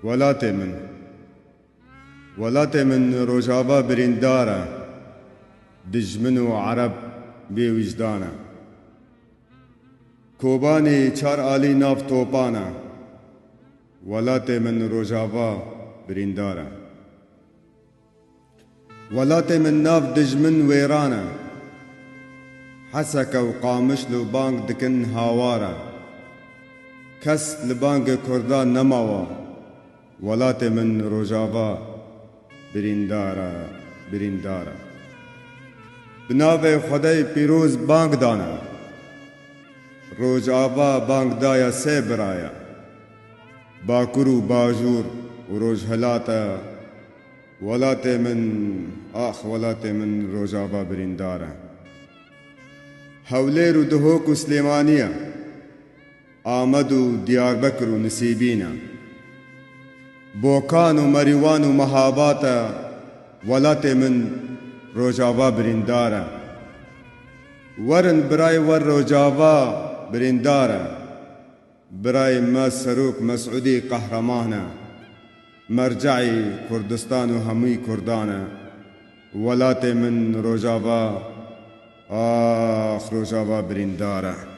ولات من روجابا برندارة دجمن و عرب بوجدانه کوبانی چار آلی ناف توپانه ولات من روجابا برندارة ولات من ناف دجمن ویرانه حسك و قامش لو بانك دكن هاوارة كس لبانك كردان نماوا ولات من روجابا برندارة بناوه خدای پیروز بانک دانه روجابا بانک دایا سه برایا باکر و باجور و روج هلاتا ولات من روجابا برندارة هولير و دهوك و سليمانية آمد و دياربكر و نسيبينا بوكان و مريوان و مهاباتا ولات من روجابا برندارة ورن براي ور روجابا برندارة براي ما سروك مسعودي قهرمانة مرجعي كردستان و همي كردانة ولات من روجابا روجابا برندارة